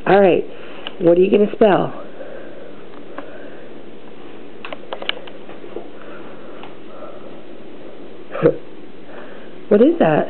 All right. What are you going to spell? What is that?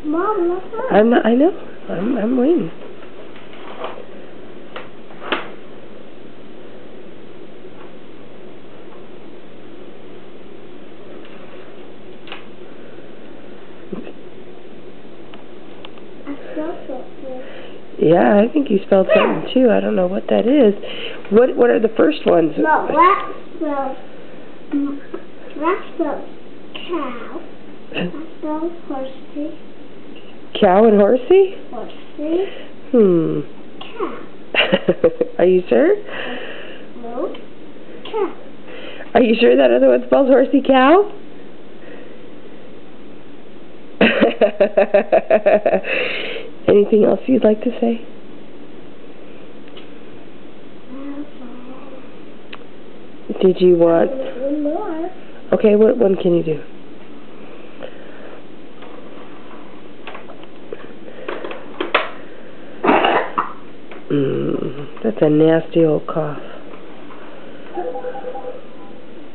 Mom, what's that? I know. I'm waiting. I spelled something. Yeah, I think you spelled something too. I don't know what that is. What are the first ones? No, that spells cow. That spells horsey. Cow and horsey? Horsey. Cow. Are you sure? No. Cow. Are you sure that other one spells horsey cow? Anything else you'd like to say? Did you want... More. Okay, what one can you do? That's a nasty old cough.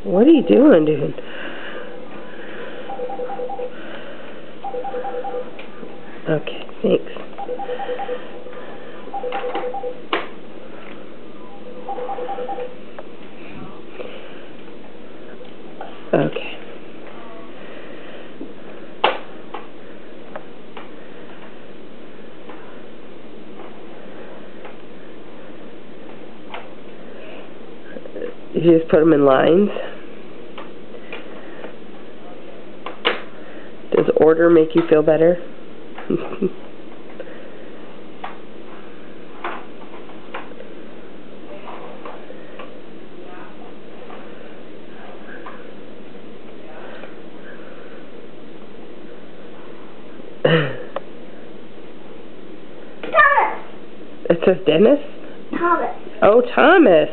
What are you doing, dude? Okay, thanks. Okay. You just put them in lines. Does order make you feel better? Thomas. It says Dennis? Thomas. Oh, Thomas.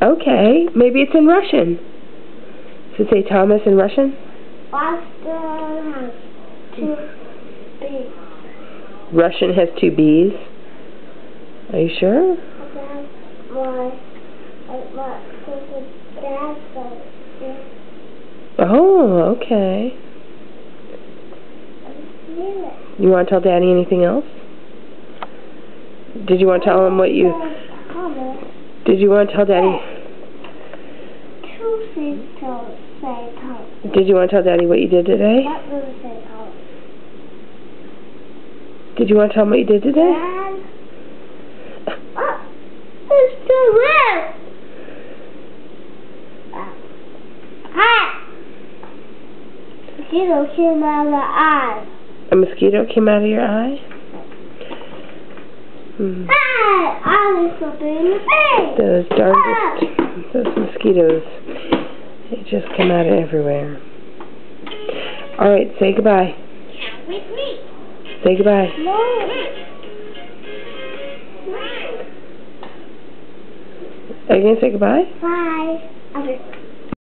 Okay, maybe it's in Russian. Does it say Thomas in Russian? Boston has 2 B's. Russian has 2 B's. Are you sure? That's my dad said. Oh, okay. You want to tell Daddy anything else? Did you want to tell him what you... Did you want to tell Daddy... 2 things to say, Thomas. Did you want to tell Daddy what you did today? What does it say, Thomas? Did you want to tell him what you did today? Dad? It's too red! Hi! Mosquito came out of the eye. A mosquito came out of your eye? Hi! I was something in the face! Those darndest... Those mosquitoes. They just come out of everywhere. Alright, say goodbye. Come with me. Say goodbye. No. Are you going to say goodbye? Bye.